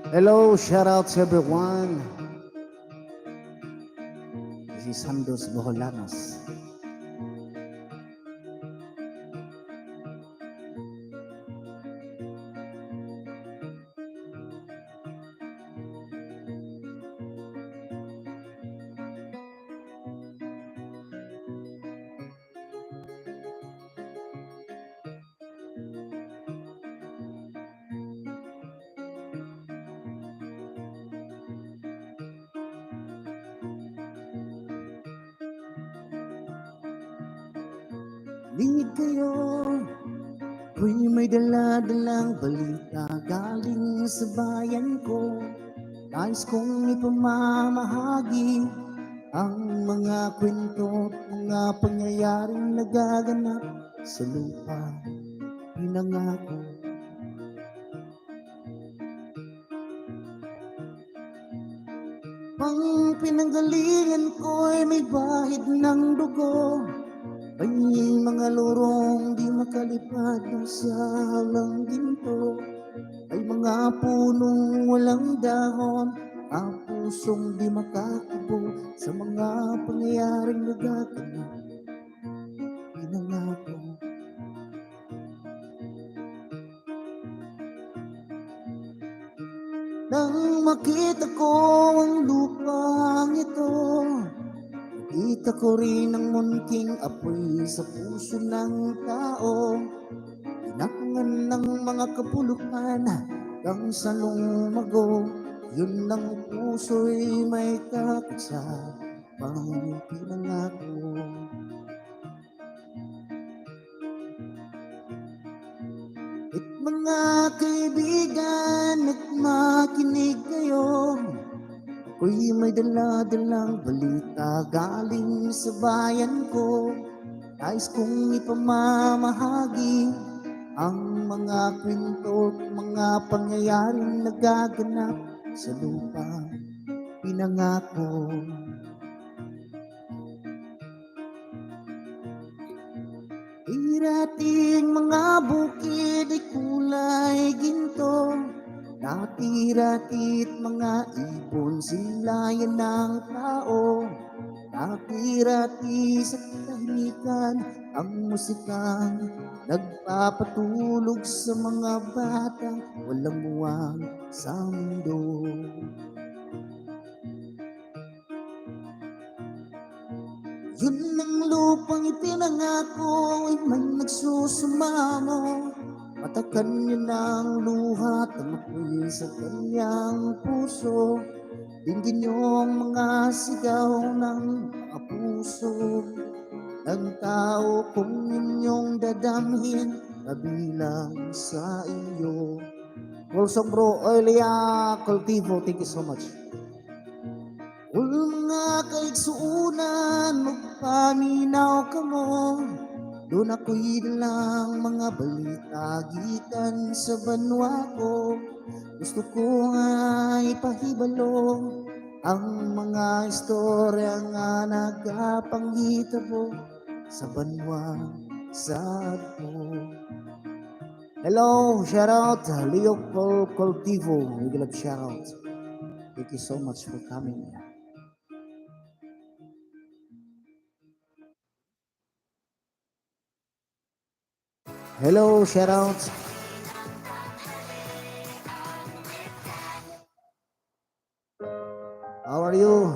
Hello, shout out to everyone. This is Handos Boholanos. Linig kayo, ako'y may dala-dalang balita galing sa bayan ko. Nais kong ipamamahagi ang mga kwento at mga pangyayaring nagaganap sa lupa pinangako. Pang pinanggalingan ko'y may bahid ng dugo. Ay mga lorong di makalipad sa halang ginto. Ay mga punong walang dahon, ang pusong di makakubo sa mga pangyayaring nagaganap pinangako. Nang makita ko ang lupang ito, nakita ko rin ang munting apoy sa puso ng tao. Tinakngan ng mga kapulukan hanggang sa lumago. Yun ang puso'y may kakutsa pang pinangako. At mga kaibigan at makinig kayo, ako'y may dala-dalang balita galing sa bayan ko. Nais kong ipamamahagi ang mga kwento at mga pangyayaring nagaganap sa lupa pinangako. Irating mga bukid ay kulay ginto, dati-datit mga ibon silayan ng tao. Dati-dati sa tahimikan ang musikang nagpapatulog sa mga batang walang muwang sa mundo. Yun ang lupang ipinangako ay may nagsusumamo. Matakan niya ng luha at amoy sa kanyang puso. Dinggin niyong mga sigaw ng mga puso ng tao kung inyong dadamhin kabilang sa inyo. Also bro, Elia Cultivo, thank you so much. Kung mga kaigsuunan, magpaminaw ka mo. Doon ako'y dalang mga balita gikan sa banwa ko. Gusto ko nga ipahibalo ang mga istorya nga nagapanghitabo sa banwa sa ato. Hello, shout out Leo Cultivo, big love shout out. Thank you so much for coming. Hello, shout out. How are you?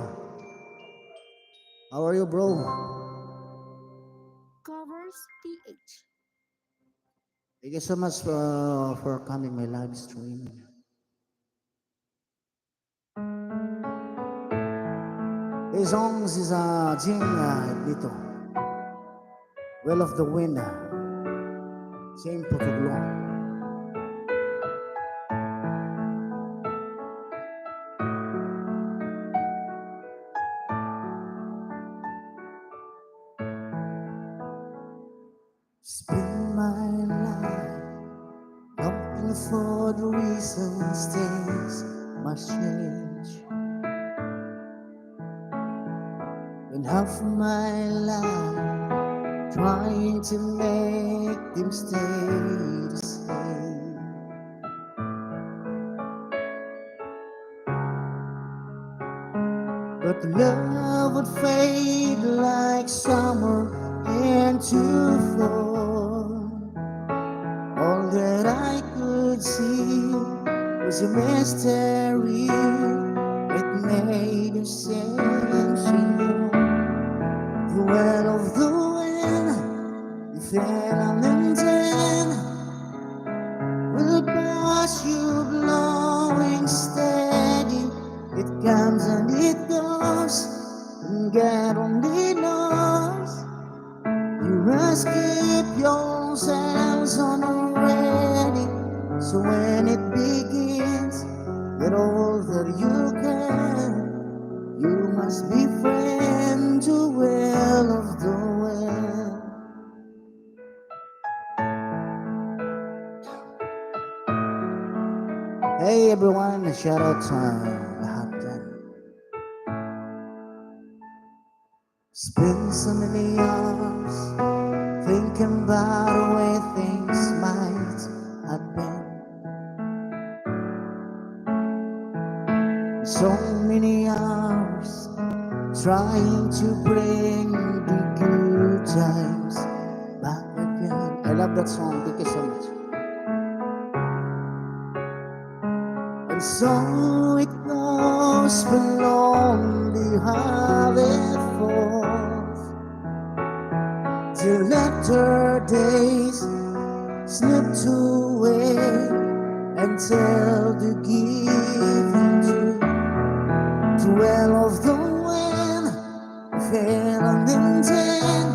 How are you, bro? Covers PH. Thank you so much for coming my live stream. This song is Jing dito. Well of the Wind. Same Pokeglo. Spend my life looking for the reasons things must change. And half my life trying to make them stay the same. but love would fade like summer into fall. All that I could see was a mystery. It made a sensational. The well of the wind, if and then will pass you blowing steady. It comes and it goes, and God only knows. You must keep yourselves on ready, so when it begins, get all that you can. You must be friend to well of the well. Hey everyone, shout out to lahat dyan. Spend so many hours thinking about the way things might have been. So many hours trying to bring the good times back again. I love that song, thank you so much. And so it goes, we'll only have it forth till latter days slipped away until the giving to well of the wind fell and then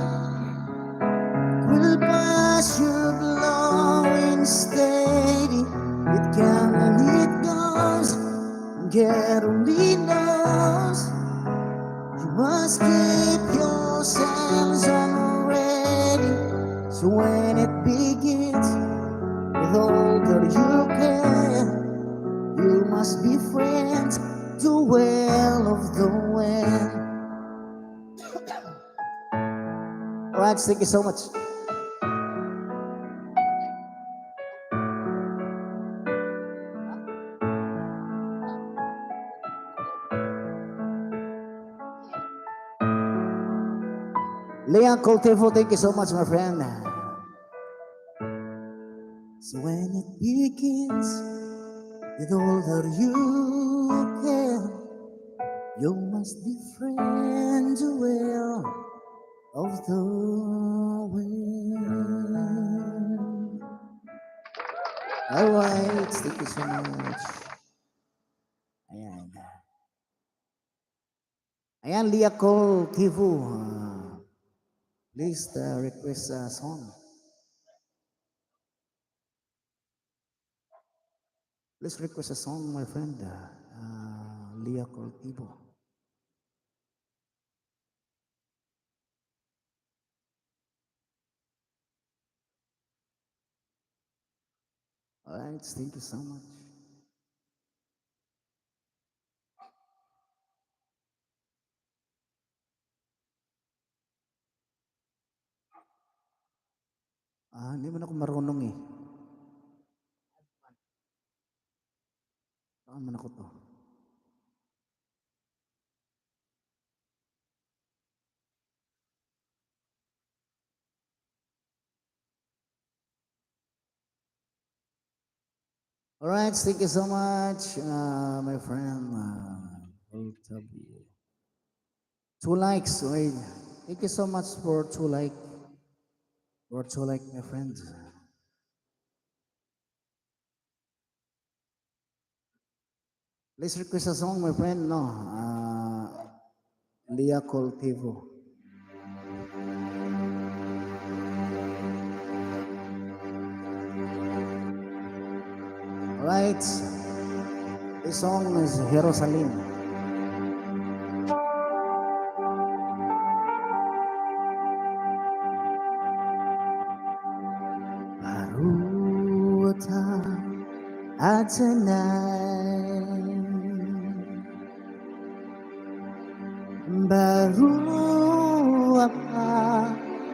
will pass you blowing steady. It comes and it goes, God only knows. You must keep yourselves on ready, so when it begins, with all that you can, you must be friends to well of the wind. Alright, thank you so much. Leon Coltevo, thank you so much, my friend. So when it begins, with all that you can, you must be friend to well of the wind. Alright, thank you so much. Ayan. Ayan, Leah Cole Kivu. Please request a song. Please request a song, my friend. Leah Cole Kivu. Alright, thank you so much. Hindi man ako marunong eh. Saan man ako to? Alright, thank you so much, my friend. LW. 2 likes, wait. Thank you so much for 2 like. For 2 like, my friend. Please request a song, my friend. No, Leah Coltivo. Alright, this song is Jerusalem. Baruta Adonai, Baruch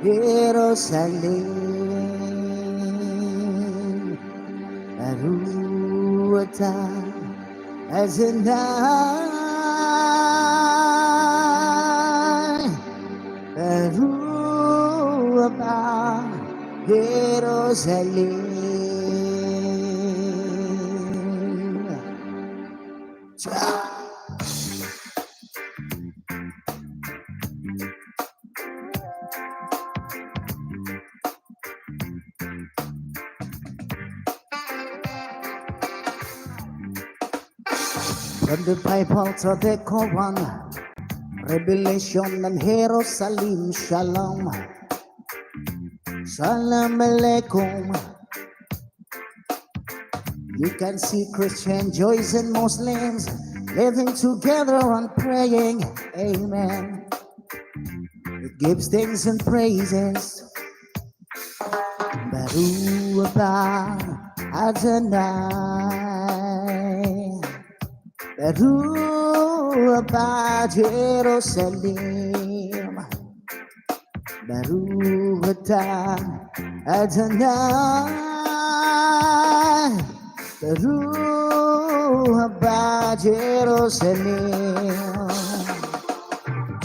Jerusalem, Baruch Adonai, Jerusalem. From the Bible to the Quran, Revelation and Jerusalem, Shalom, Shalom Alaikum. You can see Christian Jews and Muslims living together and praying, Amen. It gives thanks and praises. Baruch Adonai, Baruch Jerusalem, Baruch Adonai, Baruch Jerusalem,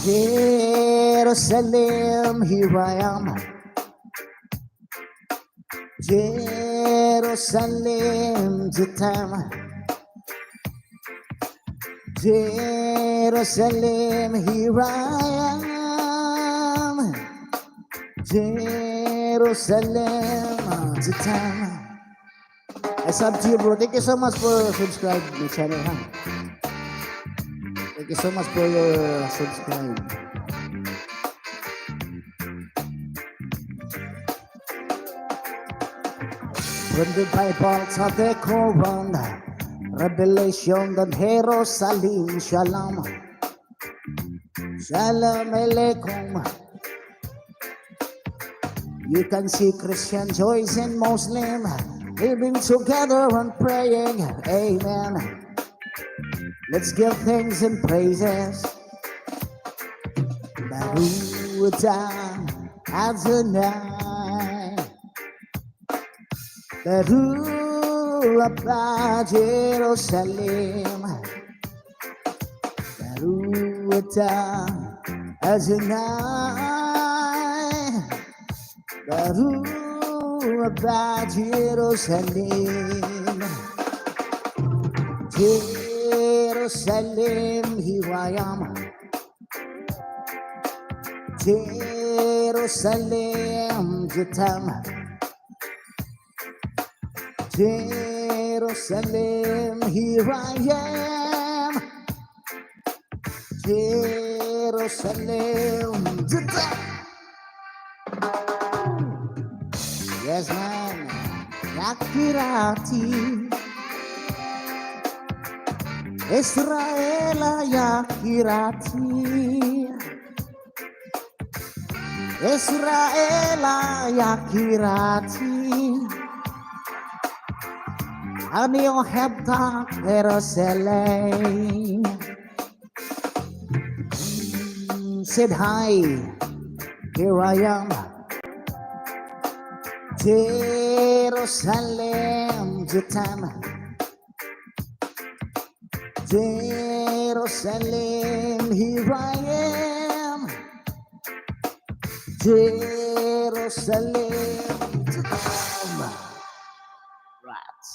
Jerusalem, here I am. Jerusalem, the time. Jerusalem, here I am. Jerusalem, the time. It's up to you, bro. Thank you so much for subscribing to my channel, huh? Thank you so much for your subscribe. From the Bible to the Quran, Revelation and Jerusalem, Shalom, Shalom Alaikum. You can see Christian Jews and Muslim living together and praying, Amen. Let's give thanks and praises. Baruch Adonai, Baruch Jerusalem, Baruch Adonai, Baruch Jerusalem, Jerusalem, here I am. Jerusalem, Jitam. Jerusalem, here I am. Jerusalem, Jitam. Yes, man. Yakirati. Israel, Yakirati. Israel, Yakirati. Ani ohebta Jerusalem. Said hi, here I am. Jerusalem, Jitam. Jerusalem, here I am. Jerusalem, Jitam. Rats.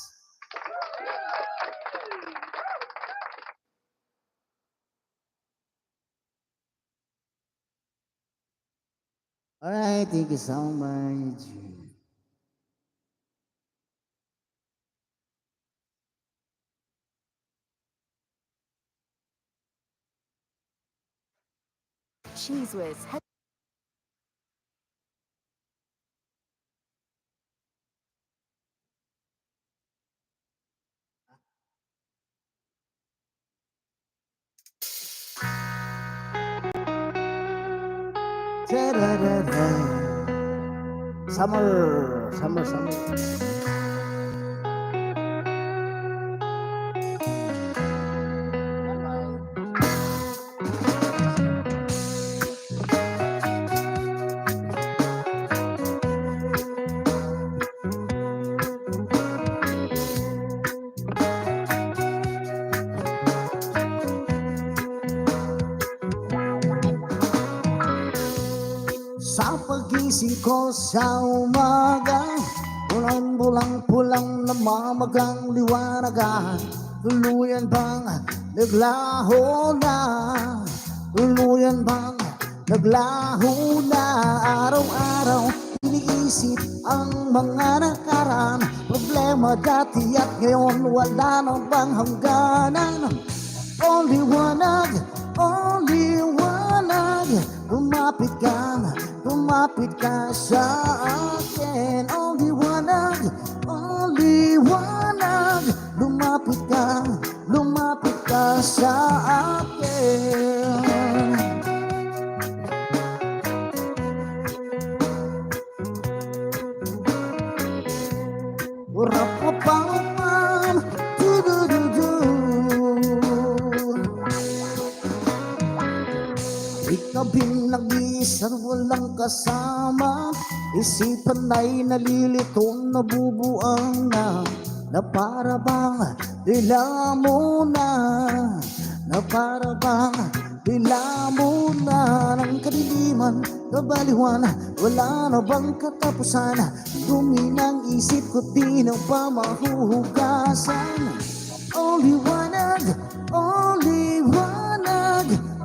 All right, thank you so much. Cheese Whiz. Summer, summer, summer. Sa pagising ko sa umaga, pulang-pulang namamagang liwanagan. Tuluyan bang naglaho na? Tuluyan bang naglaho na? Araw-araw iniisip ang mga nakaraan. Problema dati at ngayon wala na bang hangganan? Only wanag, lumapit ka sa akin. Only wanag, lumapit ka sa akin. Rapapam, du-du-du-du. Ikabing nag-iisa walang kasama. Isipan ay nalilitong nabubuang na para bang dila mo na, na para bang dila mo na ng kadiliman, kabaliwan, wala na bang katapusan? Dumi ng isip ko di na pa mahuhugasan. Only wanag,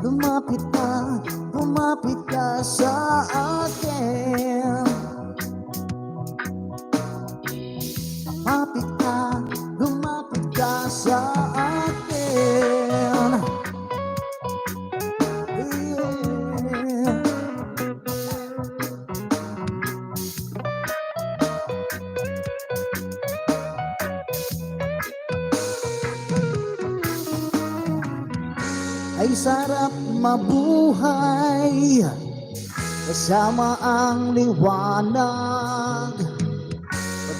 lumapit ka sa akin. Lumapit ka sa akin. Yeah. Ay sarap mabuhay kasama ang liwanag.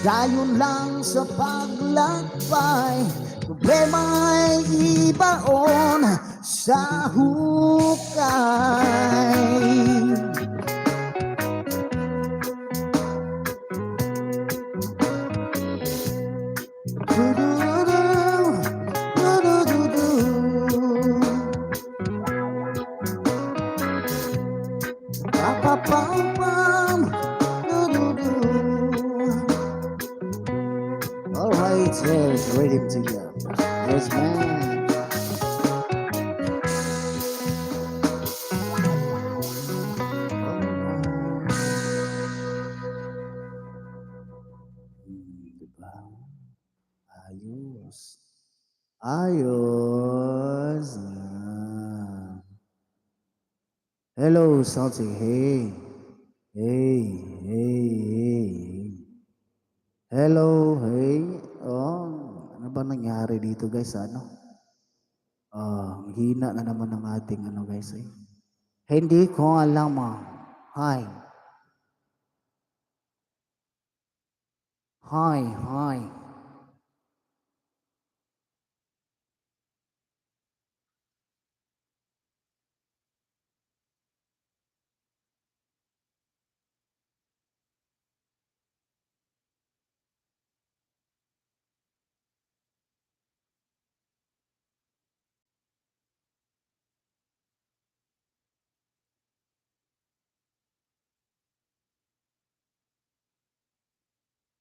Padayon lang sa paglakbay, problema ay ibaon sa hukay. Du-du-du-du, du-du-du-du. Pa-pa-pam-pam, du-du-du. Alright, there's rhythm to you. Yes, man. Diba? Ayos. Ayos. Hello, Salty. Hey. Hey, hey, hey. Hello, hey. Oh, ano ba nangyari dito, guys? Ano? Ang hina na naman ng ating ano, guys. Eh. Hindi ko alam, ah. Hi. Hi, hi.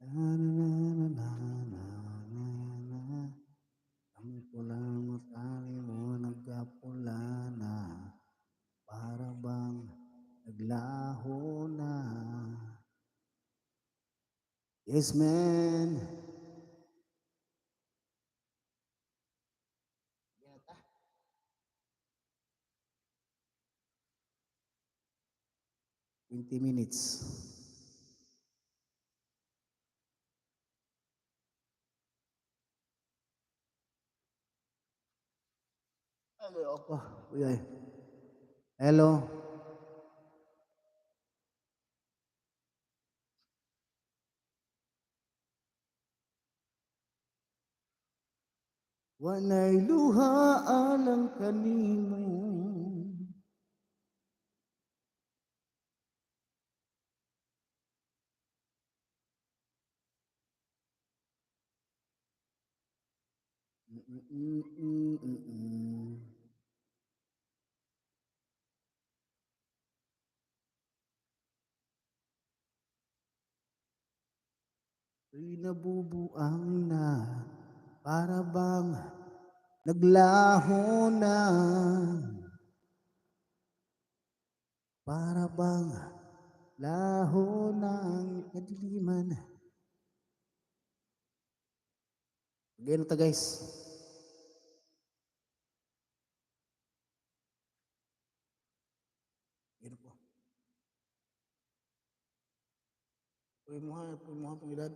Na, na, na, na, na, na, na. Ang pula mo tali mo nagkapula na. Para bang naglaho na. Yes, man. 20 minutes. Hello, ako. Uy, ay. Hello. Wanay luha alang kanimo. Mm-mm-mm-mm-mm. Ako'y nabubuang na, para bang naglaho na, para bang laho ng kadiliman. Again ta guys. Yan po. Puy mo ha itong edad.